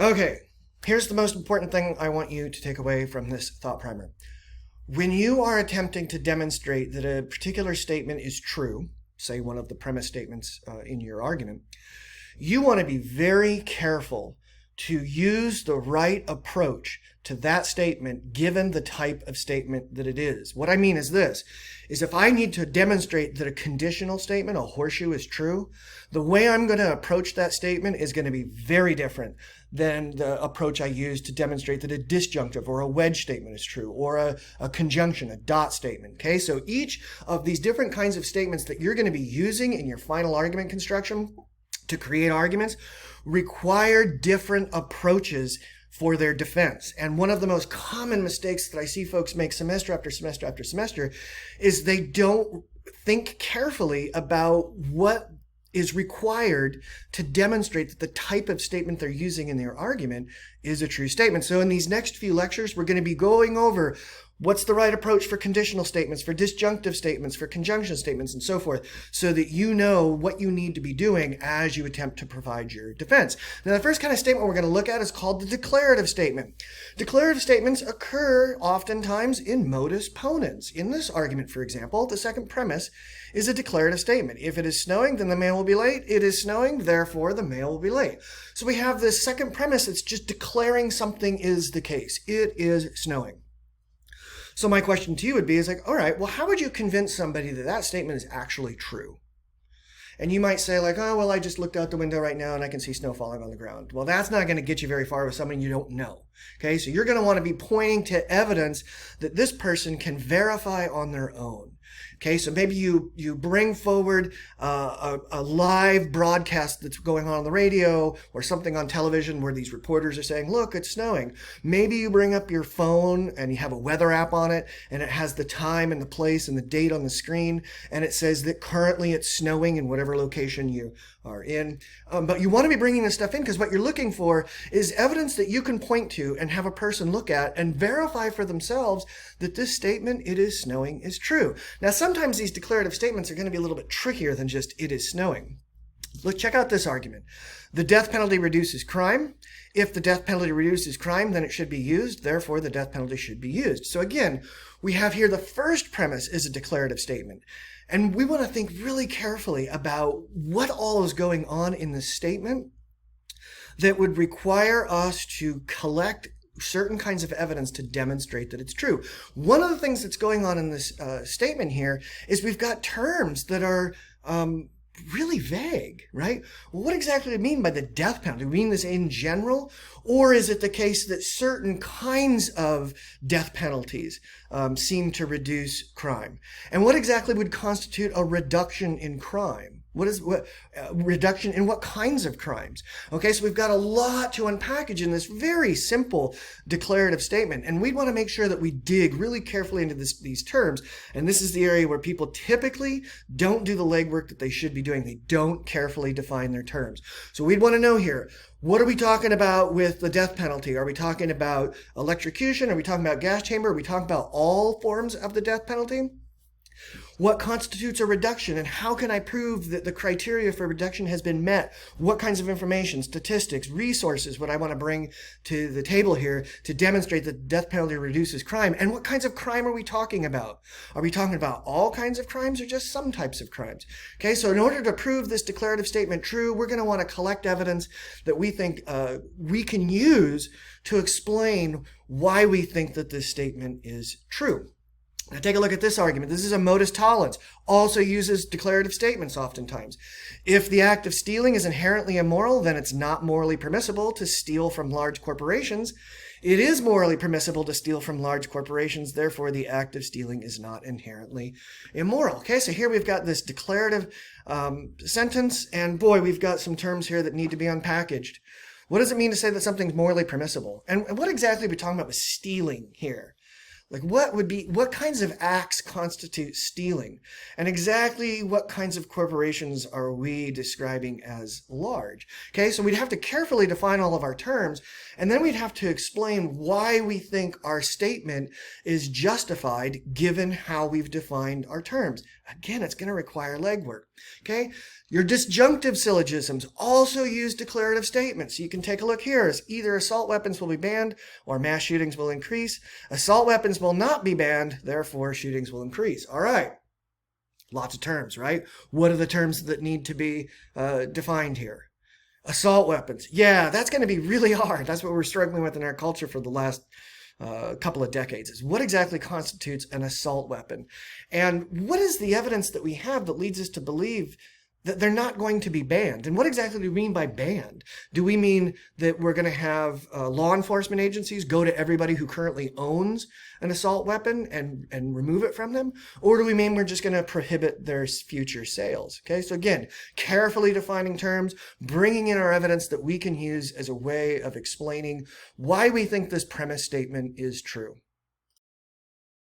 Okay, here's the most important thing I want you to take away from this thought primer. When you are attempting to demonstrate that a particular statement is true, say one of the premise statements in your argument, you want to be very careful to use the right approach to that statement given the type of statement that it is. What I mean is this, is if I need to demonstrate that a conditional statement, a horseshoe, is true, the way I'm going to approach that statement is going to be very different than the approach I use to demonstrate that a disjunctive or a wedge statement is true, or a conjunction, a dot statement. Okay, so each of these different kinds of statements that you're going to be using in your final argument construction to create arguments require different approaches for their defense. And one of the most common mistakes that I see folks make semester after semester after semester is they don't think carefully about what is required to demonstrate that the type of statement they're using in their argument is a true statement. So in these next few lectures, we're going to be going over what's the right approach for conditional statements, for disjunctive statements, for conjunction statements, and so forth, so that you know what you need to be doing as you attempt to provide your defense. Now, the first kind of statement we're going to look at is called the declarative statement. Declarative statements occur oftentimes in modus ponens. In this argument, for example, the second premise is a declarative statement. If it is snowing, then the mail will be late. It is snowing, therefore the mail will be late. So we have this second premise that's just declaring something is the case. It is snowing. So my question to you would be, is like, all right, well, how would you convince somebody that that statement is actually true? And you might say like, oh, well, I just looked out the window right now and I can see snow falling on the ground. Well, that's not going to get you very far with someone you don't know. Okay, so you're going to want to be pointing to evidence that this person can verify on their own. Okay, so maybe you bring forward a live broadcast that's going on the radio or something on television where these reporters are saying, look, it's snowing. Maybe you bring up your phone and you have a weather app on it and it has the time and the place and the date on the screen and it says that currently it's snowing in whatever location you are in. But you want to be bringing this stuff in because what you're looking for is evidence that you can point to and have a person look at and verify for themselves that this statement, it is snowing, is true. Now, sometimes these declarative statements are going to be a little bit trickier than just it is snowing. Let's check out this argument. The death penalty reduces crime. If the death penalty reduces crime, then it should be used. Therefore, the death penalty should be used. So again, we have here the first premise is a declarative statement. And we want to think really carefully about what all is going on in this statement that would require us to collect certain kinds of evidence to demonstrate that it's true. One of the things that's going on in this statement here is we've got terms that are really vague, right? Well, what exactly do we mean by the death penalty? Do we mean this in general? Or is it the case that certain kinds of death penalties seem to reduce crime? And what exactly would constitute a reduction in crime? Reduction in what kinds of crimes? Okay, so we've got a lot to unpackage in this very simple declarative statement, and we want to make sure that we dig really carefully into these terms. And this is the area where people typically don't do the legwork that they should be doing. They don't carefully define their terms. So we'd want to know here, what are we talking about with the death penalty? Are we talking about electrocution? Are we talking about gas chamber? Are we talking about all forms of the death penalty? What constitutes a reduction, and how can I prove that the criteria for reduction has been met? What kinds of information, statistics, resources would I want to bring to the table here to demonstrate that the death penalty reduces crime? And what kinds of crime are we talking about? Are we talking about all kinds of crimes or just some types of crimes? Okay, so in order to prove this declarative statement true, we're going to want to collect evidence that we think we can use to explain why we think that this statement is true. Now take a look at this argument. This is a modus tollens. Also uses declarative statements oftentimes. If the act of stealing is inherently immoral, then it's not morally permissible to steal from large corporations. It is morally permissible to steal from large corporations. Therefore, the act of stealing is not inherently immoral. Okay, so here we've got this declarative sentence, and boy, we've got some terms here that need to be unpackaged. What does it mean to say that something's morally permissible? And what exactly are we talking about with stealing here? Like what kinds of acts constitute stealing? And exactly what kinds of corporations are we describing as large? Okay, so we'd have to carefully define all of our terms, and then we'd have to explain why we think our statement is justified given how we've defined our terms. Again, it's going to require legwork. Okay? Your disjunctive syllogisms also use declarative statements. You can take a look here. As either assault weapons will be banned or mass shootings will increase. Assault weapons will not be banned, therefore shootings will increase. All right. Lots of terms, right? What are the terms that need to be defined here? Assault weapons. Yeah, that's going to be really hard. That's what we're struggling with in our culture for the last couple of decades, is what exactly constitutes an assault weapon? And what is the evidence that we have that leads us to believe that they're not going to be banned? And what exactly do we mean by banned? Do we mean that we're going to have law enforcement agencies go to everybody who currently owns an assault weapon and remove it from them? Or do we mean we're just going to prohibit their future sales? Okay, so again, carefully defining terms, bringing in our evidence that we can use as a way of explaining why we think this premise statement is true.